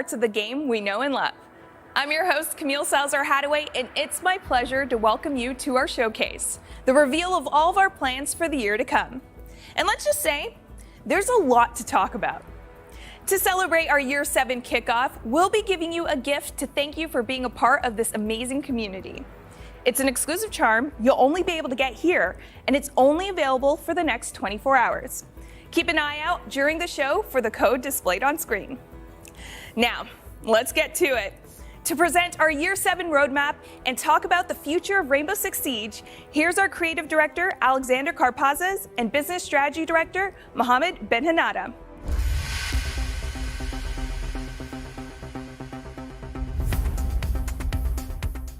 parts of the game we know and love. I'm your host, Camille Salazar-Hadaway, and it's my pleasure to welcome you to our showcase, the reveal of all of our plans for the year to come. And let's just say, there's a lot to talk about. To celebrate our Year 7 kickoff, we'll be giving you a gift to thank you for being a part of this amazing community. It's an exclusive charm you'll only be able to get here, and it's only available for the next 24 hours. Keep an eye out during the show for the code displayed on screen. Now, let's get to it. To present our Year 7 roadmap and talk about the future of Rainbow Six Siege, here's our Creative Director, Alexander Karpazes, and Business Strategy Director, Mohammed Benhanada.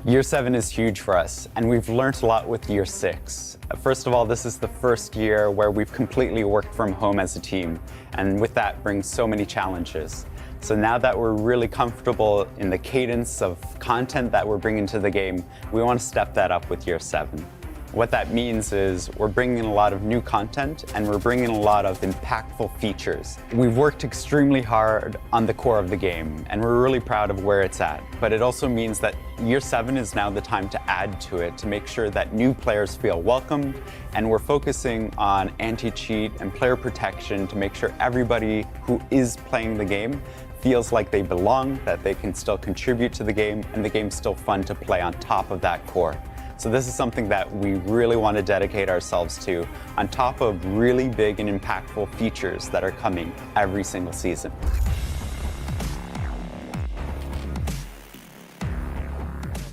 Year 7 is huge for us, and we've learned a lot with Year 6. First of all, this is the first year where we've completely worked from home as a team, and with that brings so many challenges. So now that we're really comfortable in the cadence of content that we're bringing to the game, we want to step that up with Year 7. What that means is we're bringing in a lot of new content and we're bringing in a lot of impactful features. We've worked extremely hard on the core of the game and we're really proud of where it's at. But it also means that Year 7 is now the time to add to it to make sure that new players feel welcomed, and we're focusing on anti-cheat and player protection to make sure everybody who is playing the game feels like they belong, that they can still contribute to the game, and the game's still fun to play on top of that core. So this is something that we really want to dedicate ourselves to, on top of really big and impactful features that are coming every single season.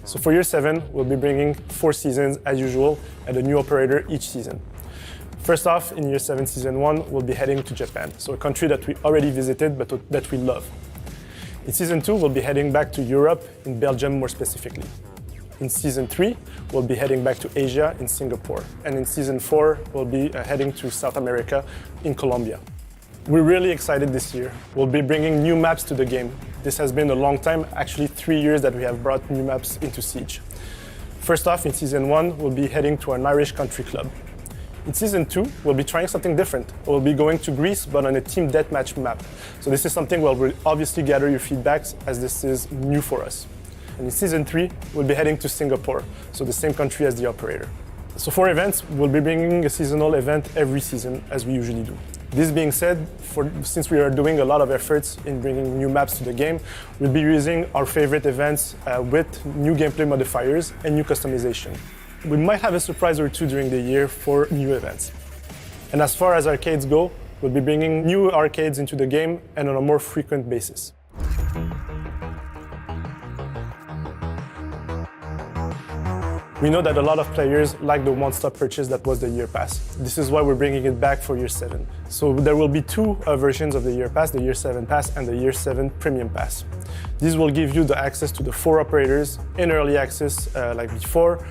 So for Year 7, we'll be bringing 4 seasons as usual and a new operator each season. First off, in Year 7 Season 1, we'll be heading to Japan, so a country that we already visited but that we love. In Season 2, we'll be heading back to Europe, in Belgium more specifically. In Season 3, we'll be heading back to Asia in Singapore. And in Season 4, we'll be heading to South America in Colombia. We're really excited this year. We'll be bringing new maps to the game. This has been a long time, actually 3 years that we have brought new maps into Siege. First off, in Season 1, we'll be heading to an Irish country club. In Season 2, we'll be trying something different. We'll be going to Greece, but on a team deathmatch map. So this is something we'll obviously gather your feedbacks, as this is new for us. And in Season 3, we'll be heading to Singapore, so the same country as the operator. So for events, we'll be bringing a seasonal event every season, as we usually do. This being said, since we are doing a lot of efforts in bringing new maps to the game, we'll be using our favorite events with new gameplay modifiers and new customization. We might have a surprise or two during the year for new events. And as far as arcades go, we'll be bringing new arcades into the game and on a more frequent basis. We know that a lot of players like the one-stop purchase that was the Year Pass. This is why we're bringing it back for Year 7. So there will be 2 versions of the Year Pass, the Year 7 Pass and the Year 7 Premium Pass. These will give you the access to the 4 operators in early access like before,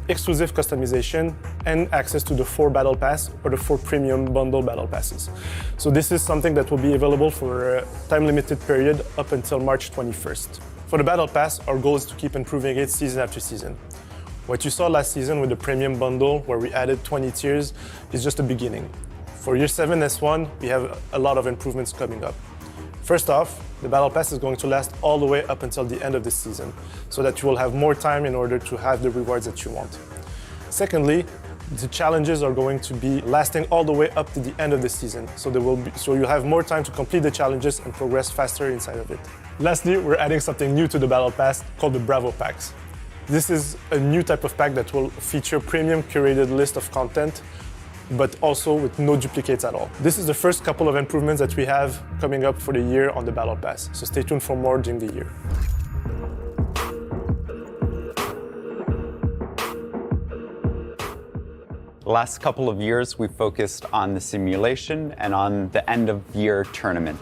exclusive customization, and access to the 4 Battle Pass or the 4 Premium Bundle Battle Passes. So this is something that will be available for a time-limited period up until March 21st. For the Battle Pass, our goal is to keep improving it season after season. What you saw last season with the Premium Bundle, where we added 20 tiers, is just the beginning. For Year 7 S1, we have a lot of improvements coming up. First off, the Battle Pass is going to last all the way up until the end of the season, so that you will have more time in order to have the rewards that you want. Secondly, the challenges are going to be lasting all the way up to the end of the season, so you'll have more time to complete the challenges and progress faster inside of it. Lastly, we're adding something new to the Battle Pass called the Bravo Packs. This is a new type of pack that will feature premium curated list of content, but also with no duplicates at all. This is the first couple of improvements that we have coming up for the year on the Battle Pass, so stay tuned for more during the year. The last couple of years, we've focused on the simulation and on the end-of-year tournament.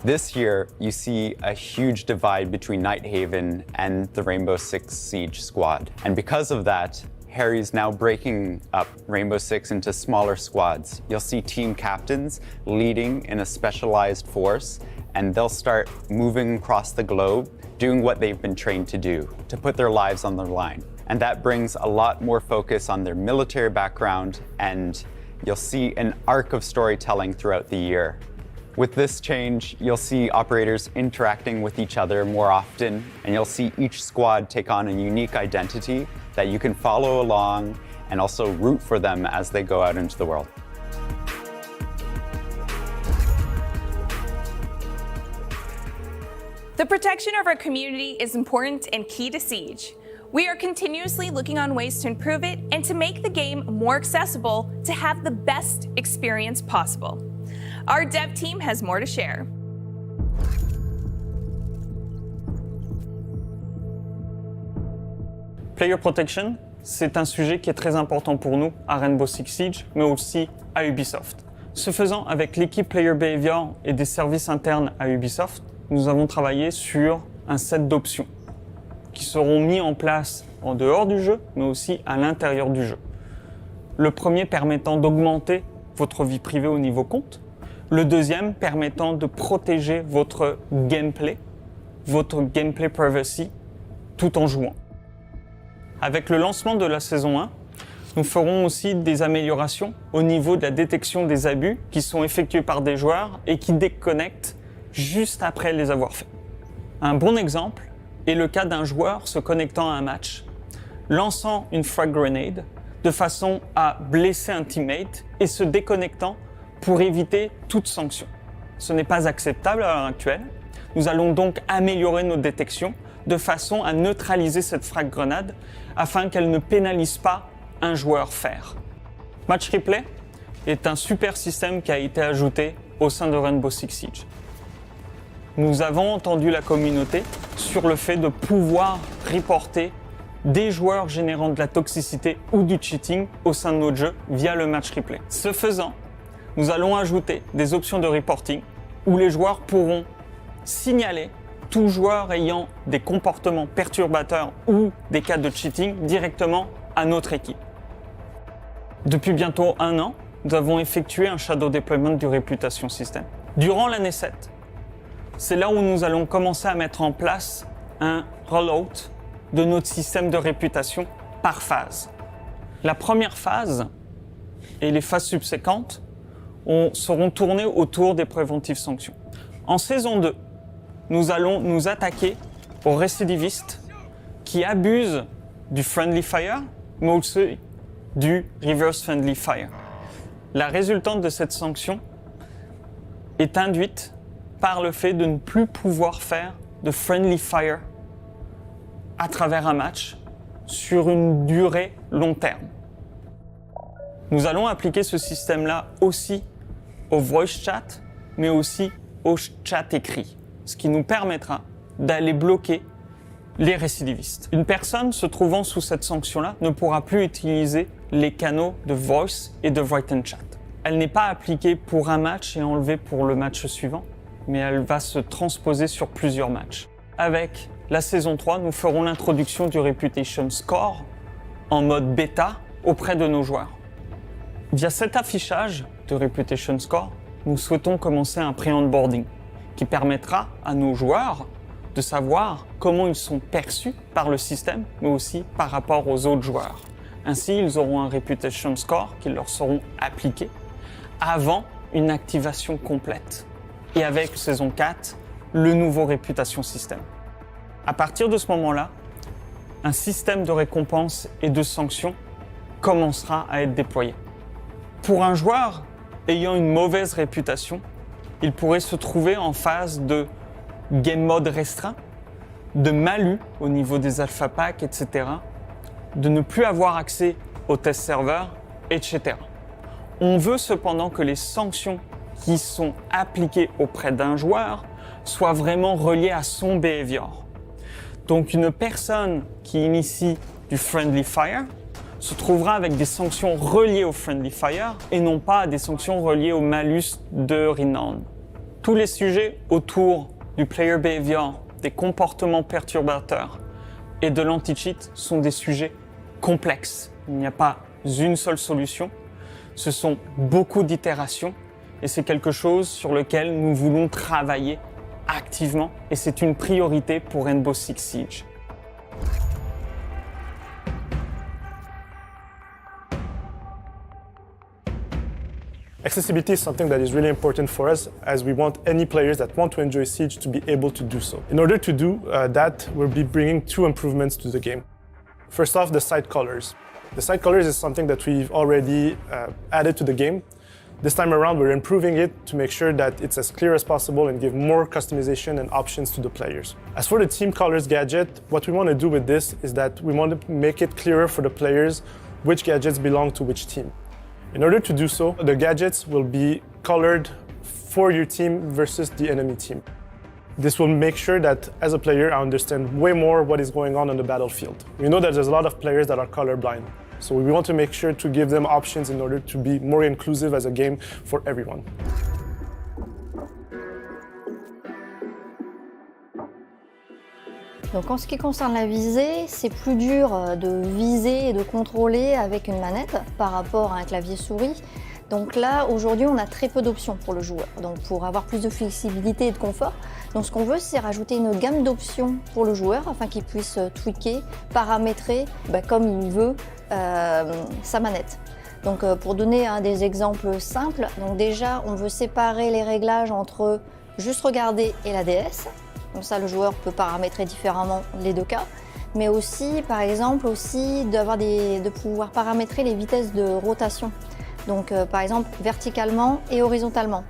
This year, you see a huge divide between Nighthaven and the Rainbow Six Siege squad. And because of that, Harry's now breaking up Rainbow Six into smaller squads. You'll see team captains leading in a specialized force, and they'll start moving across the globe, doing what they've been trained to do, to put their lives on the line. And that brings a lot more focus on their military background, and you'll see an arc of storytelling throughout the year. With this change, you'll see operators interacting with each other more often, and you'll see each squad take on a unique identity that you can follow along and also root for them as they go out into the world. The protection of our community is important and key to Siege. We are continuously looking on ways to improve it and to make the game more accessible to have the best experience possible. Our dev team has more to share. Player protection, c'est un sujet qui est très important pour nous à Rainbow Six Siege, mais aussi à Ubisoft. Ce faisant, avec l'équipe Player Behavior et des services internes à Ubisoft, nous avons travaillé sur un set d'options qui seront mis en place en dehors du jeu, mais aussi à l'intérieur du jeu. Le premier permettant d'augmenter votre vie privée au niveau compte. Le deuxième permettant de protéger votre gameplay privacy, tout en jouant. Avec le lancement de la saison 1, nous ferons aussi des améliorations au niveau de la détection des abus qui sont effectués par des joueurs et qui déconnectent juste après les avoir faits. Un bon exemple est le cas d'un joueur se connectant à un match, lançant une frag grenade de façon à blesser un teammate et se déconnectant pour éviter toute sanction. Ce n'est pas acceptable à l'heure actuelle. Nous allons donc améliorer nos détections de façon à neutraliser cette frag grenade afin qu'elle ne pénalise pas un joueur fair. Match replay est un super système qui a été ajouté au sein de Rainbow Six Siege. Nous avons entendu la communauté sur le fait de pouvoir reporter des joueurs générant de la toxicité ou du cheating au sein de notre jeu via le match replay. Ce faisant, nous allons ajouter des options de reporting où les joueurs pourront signaler tout joueur ayant des comportements perturbateurs ou des cas de cheating directement à notre équipe. Depuis bientôt 1 an, nous avons effectué un shadow deployment du Reputation System. Durant l'année 7, c'est là où nous allons commencer à mettre en place un rollout de notre système de réputation par phase. La première phase et les phases subséquentes seront tournées autour des préventives sanctions. En saison 2, nous allons nous attaquer aux récidivistes qui abusent du friendly fire, mais aussi du reverse friendly fire. La résultante de cette sanction est induite par le fait de ne plus pouvoir faire de friendly fire à travers un match sur une durée long terme. Nous allons appliquer ce système-là aussi au voice chat, mais aussi au chat écrit, ce qui nous permettra d'aller bloquer les récidivistes. Une personne se trouvant sous cette sanction-là ne pourra plus utiliser les canaux de voice et de written chat. Elle n'est pas appliquée pour un match et enlevée pour le match suivant, mais elle va se transposer sur plusieurs matchs. Avec la saison 3, nous ferons l'introduction du Reputation Score en mode bêta auprès de nos joueurs. Via cet affichage de Reputation Score, nous souhaitons commencer un pré-onboarding qui permettra à nos joueurs de savoir comment ils sont perçus par le système, mais aussi par rapport aux autres joueurs. Ainsi, ils auront un Reputation Score qui leur seront appliqués avant une activation complète. Et avec saison 4, le nouveau Reputation System. À partir de ce moment-là, un système de récompenses et de sanctions commencera à être déployé. Pour un joueur ayant une mauvaise réputation, il pourrait se trouver en phase de game mode restreint, de malus au niveau des alpha packs, etc., de ne plus avoir accès aux test serveurs, etc. On veut cependant que les sanctions qui sont appliquées auprès d'un joueur soient vraiment reliées à son behavior. Donc une personne qui initie du friendly fire se trouvera avec des sanctions reliées au friendly fire et non pas des sanctions reliées au malus de renown. Tous les sujets autour du player behavior, des comportements perturbateurs et de l'anti-cheat sont des sujets complexes. Il n'y a pas une seule solution, ce sont beaucoup d'itérations et c'est quelque chose sur lequel nous voulons travailler activement et c'est une priorité pour Rainbow Six Siege. Accessibility is something that is really important for us, as we want any players that want to enjoy Siege to be able to do so. In order to do that, we'll be bringing two improvements to the game. First off, the side colors. The side colors is something that we've already added to the game. This time around, we're improving it to make sure that it's as clear as possible and give more customization and options to the players. As for the team colors gadget, what we want to do with this is that we want to make it clearer for the players which gadgets belong to which team. In order to do so, the gadgets will be colored for your team versus the enemy team. This will make sure that, as a player, I understand way more what is going on the battlefield. We know that there's a lot of players that are colorblind, so we want to make sure to give them options in order to be more inclusive as a game for everyone. Donc en ce qui concerne la visée, c'est plus dur de viser et de contrôler avec une manette par rapport à un clavier souris. Donc là, aujourd'hui, on a très peu d'options pour le joueur. Donc pour avoir plus de flexibilité et de confort, donc ce qu'on veut, c'est rajouter une gamme d'options pour le joueur afin qu'il puisse tweaker, paramétrer comme il veut sa manette. Donc pour donner des exemples simples, donc déjà, on veut séparer les réglages entre juste regarder et la DS. Donc ça, le joueur peut paramétrer différemment les deux cas, mais aussi, par exemple, de pouvoir paramétrer les vitesses de rotation. Donc, par exemple, verticalement et horizontalement.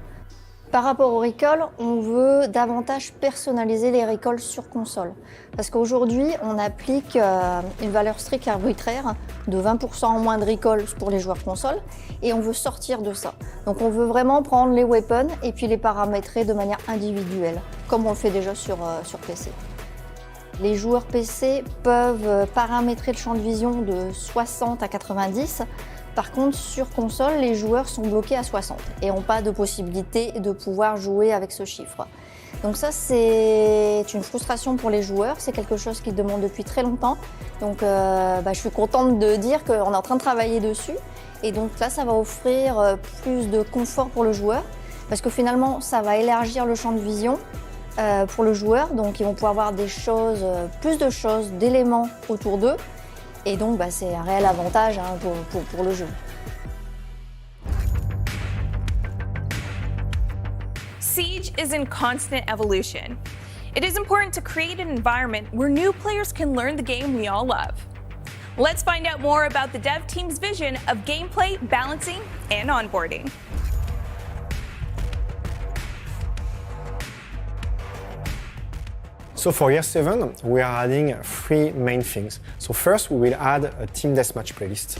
Par rapport au recall, on veut davantage personnaliser les recalls sur console. Parce qu'aujourd'hui, on applique une valeur stricte arbitraire de 20% en moins de recall pour les joueurs console, et on veut sortir de ça. Donc on veut vraiment prendre les weapons et puis les paramétrer de manière individuelle, comme on le fait déjà sur PC. Les joueurs PC peuvent paramétrer le champ de vision de 60 à 90. Par contre, sur console, les joueurs sont bloqués à 60 et n'ont pas de possibilité de pouvoir jouer avec ce chiffre. Donc ça, c'est une frustration pour les joueurs, c'est quelque chose qu'ils demandent depuis très longtemps. Donc je suis contente de dire qu'on est en train de travailler dessus. Et donc là, ça va offrir plus de confort pour le joueur, parce que finalement, ça va élargir le champ de vision pour le joueur. Donc ils vont pouvoir avoir plus de choses, d'éléments autour d'eux. Et donc, c'est un réel avantage pour le jeu. Siege is in constant evolution. It is important to create an environment where new players can learn the game we all love. Let's find out more about the dev team's vision of gameplay, balancing, and onboarding. So for year 7, we are adding 3 main things. So first, we will add a team deathmatch playlist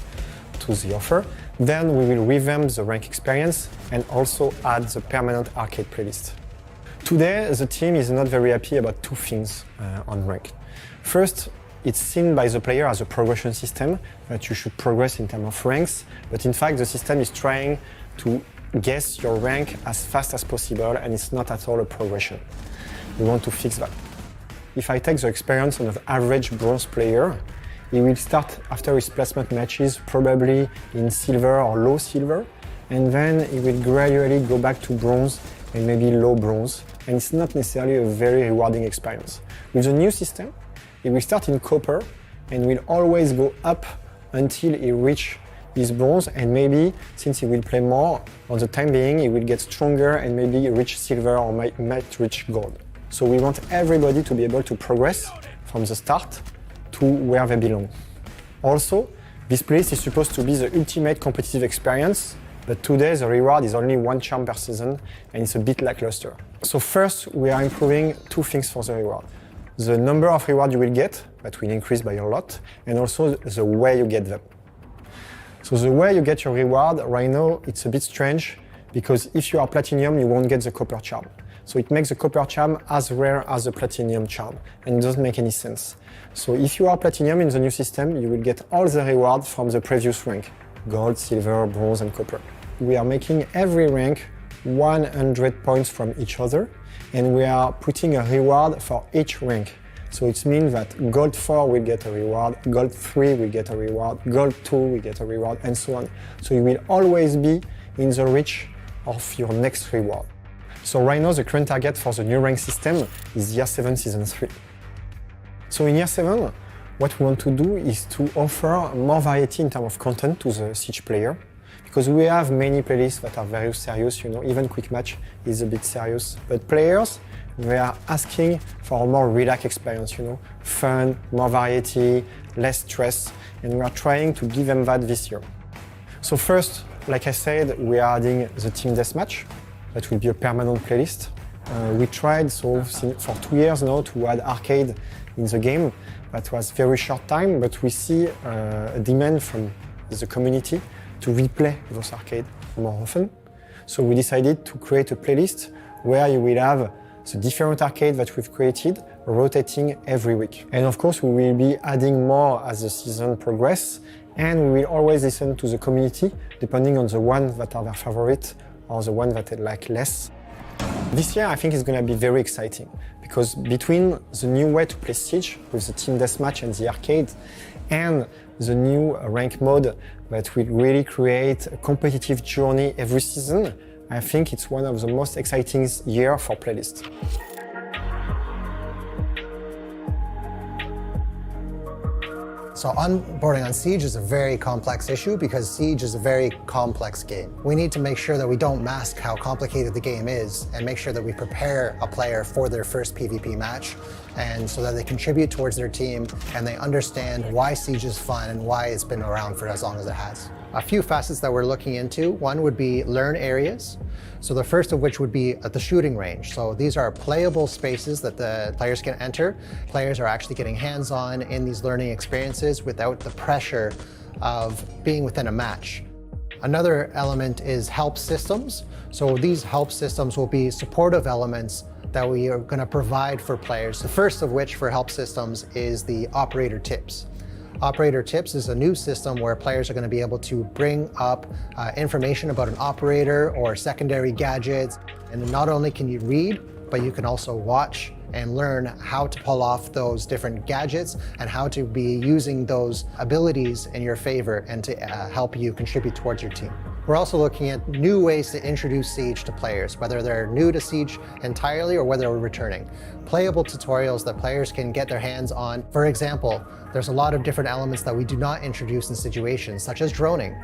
to the offer. Then we will revamp the rank experience and also add the permanent arcade playlist. Today, the team is not very happy about 2 things on rank. First, it's seen by the player as a progression system, that you should progress in terms of ranks, but in fact the system is trying to guess your rank as fast as possible, and it's not at all a progression. We want to fix that. If I take the experience of an average bronze player, he will start after his placement matches probably in silver or low silver, and then he will gradually go back to bronze and maybe low bronze, and it's not necessarily a very rewarding experience. With the new system, he will start in copper and will always go up until he reaches his bronze, and maybe, since he will play more, on the time being, he will get stronger and maybe reach silver or might reach gold. So we want everybody to be able to progress from the start to where they belong. Also, this playlist is supposed to be the ultimate competitive experience, but today the reward is only 1 charm per season and it's a bit lackluster. So first, we are improving 2 things for the reward. The number of rewards you will get, that will increase by a lot, and also the way you get them. So the way you get your reward, right now, it's a bit strange, because if you are platinum, you won't get the copper charm. So it makes the copper charm as rare as the platinum charm, and it doesn't make any sense. So if you are platinum in the new system, you will get all the rewards from the previous rank: gold, silver, bronze, and copper. We are making every rank 100 points from each other, and we are putting a reward for each rank. So it means that gold 4 will get a reward, gold 3 will get a reward, gold 2 will get a reward, and so on. So you will always be in the reach of your next reward. So right now, the current target for the new rank system is year 7, season 3. So in year 7, what we want to do is to offer more variety in terms of content to the Siege player, because we have many playlists that are very serious, you know, even Quick Match is a bit serious. But players, they are asking for a more relaxed experience, you know, fun, more variety, less stress, and we are trying to give them that this year. So first, like I said, we are adding the Team Deathmatch. That will be a permanent playlist. We tried for 2 years now to add arcade in the game. That was very short time, but we see a demand from the community to replay those arcade more often. So we decided to create a playlist where you will have the different arcade that we've created rotating every week. And of course, we will be adding more as the season progresses, and we will always listen to the community depending on the ones that are their favorite or the one that they like less. This year, I think it's going to be very exciting because between the new way to play Siege with the Team Deathmatch and the arcade and the new rank mode that will really create a competitive journey every season, I think it's one of the most exciting years for playlists. So onboarding on Siege is a very complex issue because Siege is a very complex game. We need to make sure that we don't mask how complicated the game is and make sure that we prepare a player for their first PvP match, and so that they contribute towards their team and they understand why Siege is fun and why it's been around for as long as it has. A few facets that we're looking into, one would be learn areas. So the first of which would be at the shooting range. So these are playable spaces that the players can enter. Players are actually getting hands-on in these learning experiences without the pressure of being within a match. Another element is help systems. So these help systems will be supportive elements that we are going to provide for players. The first of which for help systems is the operator tips. Operator Tips is a new system where players are going to be able to bring up information about an operator or secondary gadgets. And not only can you read, but you can also watch and learn how to pull off those different gadgets and how to be using those abilities in your favor and to help you contribute towards your team. We're also looking at new ways to introduce Siege to players, whether they're new to Siege entirely or whether they're returning. Playable tutorials that players can get their hands on. For example, there's a lot of different elements that we do not introduce in situations, such as droning.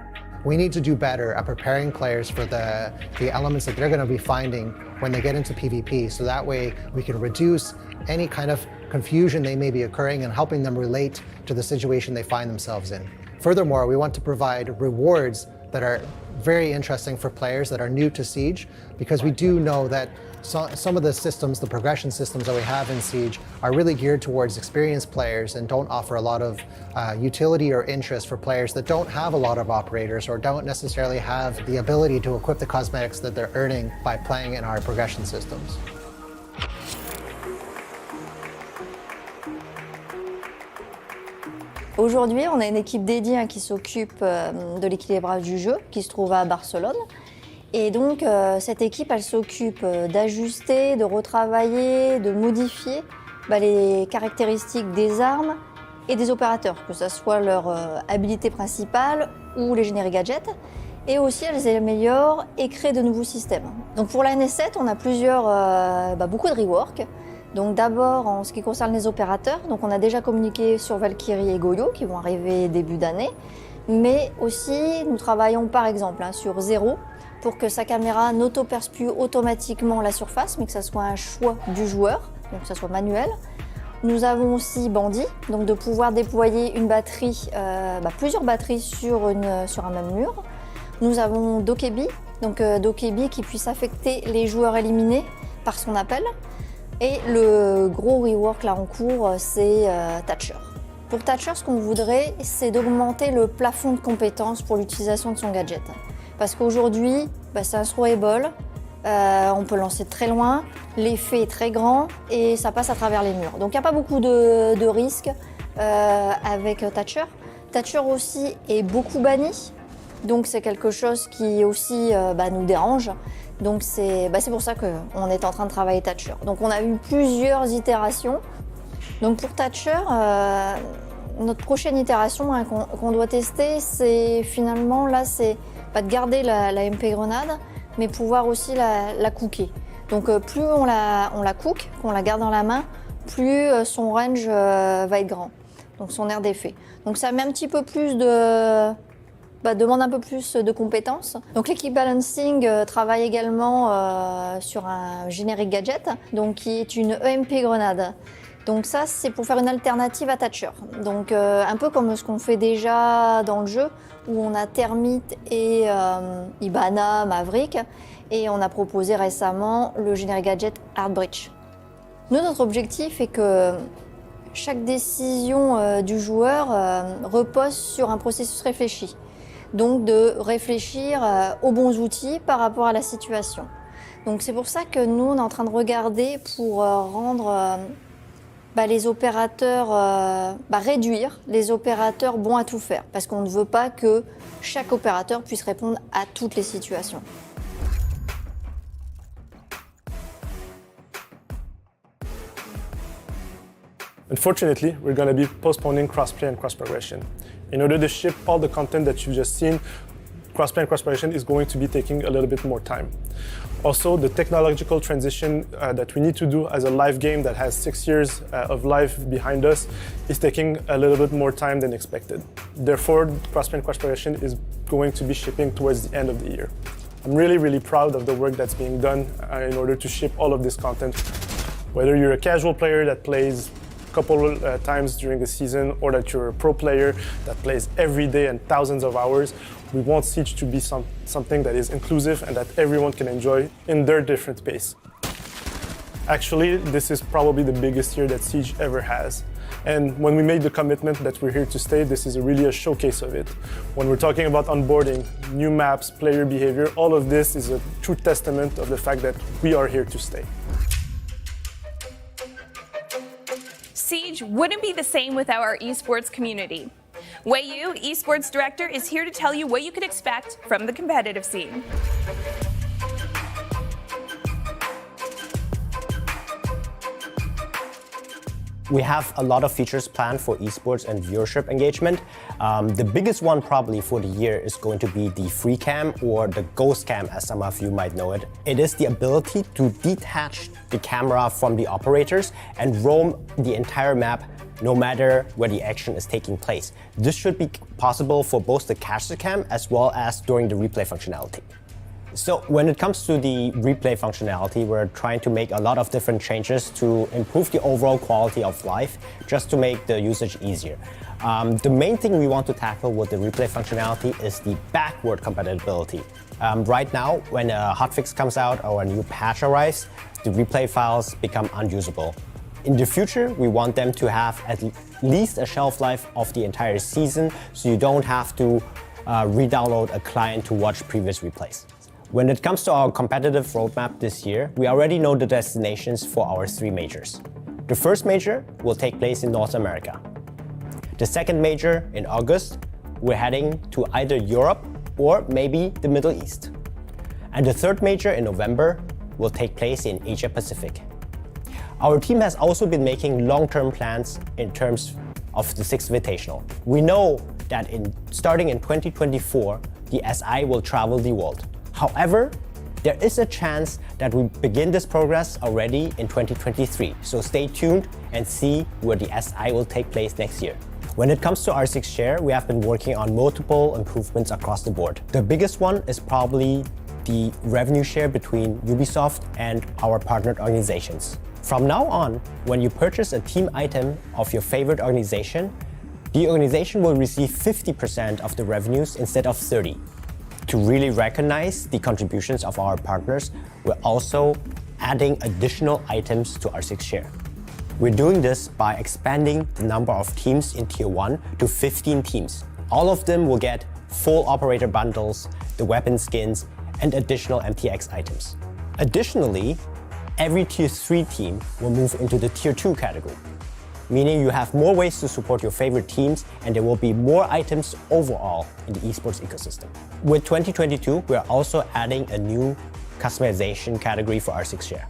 We need to do better at preparing players for the elements that they're going to be finding when they get into PvP, so that way we can reduce any kind of confusion they may be occurring and helping them relate to the situation they find themselves in. Furthermore, we want to provide rewards that are very interesting for players that are new to Siege, because we do know that some of the systems, the progression systems that we have in Siege are really geared towards experienced players and don't offer a lot of utility or interest for players that don't have a lot of operators or don't necessarily have the ability to equip the cosmetics that they're earning by playing in our progression systems. Aujourd'hui, on a une équipe dédiée qui s'occupe de l'équilibrage du jeu, qui se trouve à Barcelone. Et donc, cette équipe, elle s'occupe d'ajuster, de retravailler, de modifier les caractéristiques des armes et des opérateurs, que ce soit leur habilité principale ou les génériques gadgets. Et aussi, elles améliorent et créent de nouveaux systèmes. Donc pour la NS7, on a beaucoup de rework. Donc d'abord, en ce qui concerne les opérateurs, donc on a déjà communiqué sur Valkyrie et Goyo qui vont arriver début d'année. Mais aussi, nous travaillons par exemple sur Zero pour que sa caméra n'auto-perce automatiquement la surface, mais que ça soit un choix du joueur, donc que ça soit manuel. Nous avons aussi Bandit, donc de pouvoir déployer une batterie, plusieurs batteries sur un même mur. Nous avons Dokebi, donc Dokebi qui puisse affecter les joueurs éliminés par son appel. Et le gros rework là en cours, c'est Thatcher. Pour Thatcher, ce qu'on voudrait, c'est d'augmenter le plafond de compétences pour l'utilisation de son gadget. Parce qu'aujourd'hui, c'est un throwable, on peut lancer de très loin, l'effet est très grand et ça passe à travers les murs. Donc il n'y a pas beaucoup de risques avec Thatcher. Thatcher aussi est beaucoup banni, donc c'est quelque chose qui aussi nous dérange. Donc c'est pour ça qu'on est en train de travailler Thatcher. Donc on a eu plusieurs itérations. Donc pour Thatcher, notre prochaine itération qu'on doit tester, c'est finalement là, c'est pas de garder la MP grenade, mais pouvoir aussi la cooker. Donc plus on la cook, qu'on la garde dans la main, plus son range va être grand. Donc son aire d'effet. Donc ça met un petit peu plus demande un peu plus de compétences. Donc l'équipe balancing travaille également sur un générique gadget, donc qui est une EMP grenade. Donc ça, c'est pour faire une alternative à Thatcher. Donc un peu comme ce qu'on fait déjà dans le jeu, où on a Termite et Hibana, Maverick, et on a proposé récemment le générique gadget Heartbreach. Nous, notre objectif est que chaque décision du joueur repose sur un processus réfléchi. Donc de réfléchir aux bons outils par rapport à la situation. Donc c'est pour ça que nous, on est en train de regarder pour rendre les opérateurs, réduire les opérateurs bons à tout faire. Parce qu'on ne veut pas que chaque opérateur puisse répondre à toutes les situations. Unfortunately, we're going to be postponing crossplay and cross-progression. In order to ship all the content that you've just seen, crossplay and cross-progression is going to be taking a little bit more time. Also, the technological transition that we need to do as a live game that has 6 years of life behind us is taking a little bit more time than expected. Therefore, crossplay and cross-progression is going to be shipping towards the end of the year. I'm really, really proud of the work that's being done in order to ship all of this content. Whether you're a casual player that plays couple times during the season, or that you're a pro player that plays every day and thousands of hours, we want Siege to be something that is inclusive and that everyone can enjoy in their different pace. Actually, this is probably the biggest year that Siege ever has. And when we made the commitment that we're here to stay, this is really a showcase of it. When we're talking about onboarding, new maps, player behavior, all of this is a true testament of the fact that we are here to stay. Siege wouldn't be the same without our esports community. YENİ, esports director, is here to tell you what you can expect from the competitive scene. We have a lot of features planned for esports and viewership engagement. The biggest one probably for the year is going to be the free cam, or the ghost cam as some of you might know it. It is the ability to detach the camera from the operators and roam the entire map no matter where the action is taking place. This should be possible for both the caster cam as well as during the replay functionality. So when it comes to the replay functionality, we're trying to make a lot of different changes to improve the overall quality of life, just to make the usage easier. The main thing we want to tackle with the replay functionality is the backward compatibility. Right now, when a hotfix comes out or a new patch arrives, the replay files become unusable. In the future, we want them to have at least a shelf life of the entire season, so you don't have to re-download a client to watch previous replays. When it comes to our competitive roadmap this year, we already know the destinations for our 3 majors. The first major will take place in North America. The second major in August, we're heading to either Europe or maybe the Middle East. And the third major in November will take place in Asia Pacific. Our team has also been making long-term plans in terms of the 6th Invitational. We know that starting in 2024, the SI will travel the world. However, there is a chance that we begin this progress already in 2023, so stay tuned and see where the SI will take place next year. When it comes to R6 share, we have been working on multiple improvements across the board. The biggest one is probably the revenue share between Ubisoft and our partnered organizations. From now on, when you purchase a team item of your favorite organization, the organization will receive 50% of the revenues instead of 30%. To really recognize the contributions of our partners, we're also adding additional items to R6 share. We're doing this by expanding the number of teams in Tier 1 to 15 teams. All of them will get full operator bundles, the weapon skins, and additional MTX items. Additionally, every Tier 3 team will move into the Tier 2 category, meaning you have more ways to support your favorite teams and there will be more items overall in the esports ecosystem. With 2022, we are also adding a new customization category for R6 share,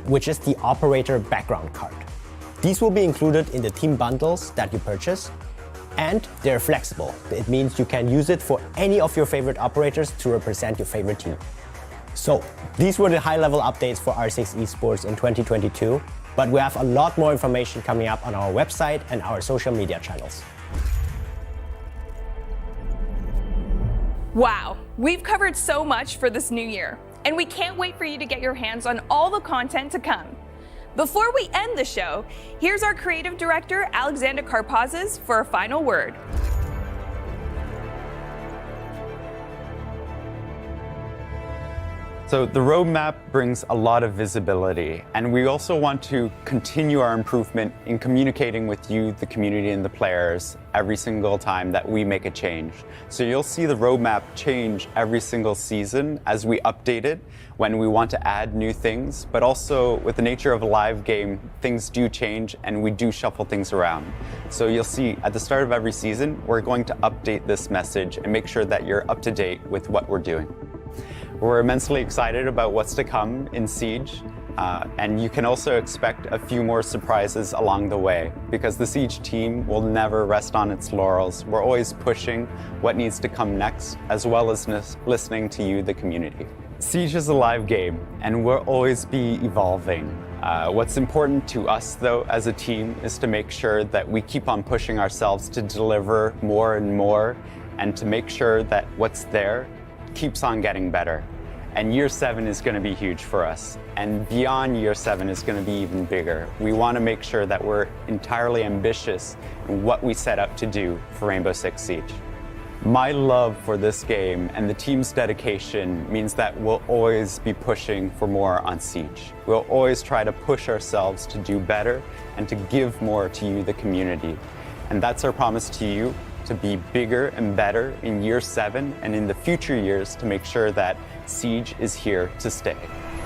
which is the operator background card. These will be included in the team bundles that you purchase, and they're flexible. It means you can use it for any of your favorite operators to represent your favorite team. So these were the high-level updates for R6 Esports in 2022, but we have a lot more information coming up on our website and our social media channels. Wow, we've covered so much for this new year, and we can't wait for you to get your hands on all the content to come. Before we end the show, here's our creative director, Alexander Karpazes, for a final word. So the roadmap brings a lot of visibility, and we also want to continue our improvement in communicating with you, the community, and the players every single time that we make a change. So you'll see the roadmap change every single season as we update it when we want to add new things, but also with the nature of a live game, things do change and we do shuffle things around. So you'll see at the start of every season, we're going to update this message and make sure that you're up to date with what we're doing. We're immensely excited about what's to come in Siege, and you can also expect a few more surprises along the way, because the Siege team will never rest on its laurels. We're always pushing what needs to come next, as well as listening to you, the community. Siege is a live game, and we'll always be evolving. What's important to us, though, as a team, is to make sure that we keep on pushing ourselves to deliver more and more, and to make sure that what's there keeps on getting better. And year 7 is going to be huge for us. And beyond year 7 is going to be even bigger. We want to make sure that we're entirely ambitious in what we set out to do for Rainbow Six Siege. My love for this game and the team's dedication means that we'll always be pushing for more on Siege. We'll always try to push ourselves to do better and to give more to you, the community. And that's our promise to you, to be bigger and better in year 7 and in the future years to make sure that Siege is here to stay.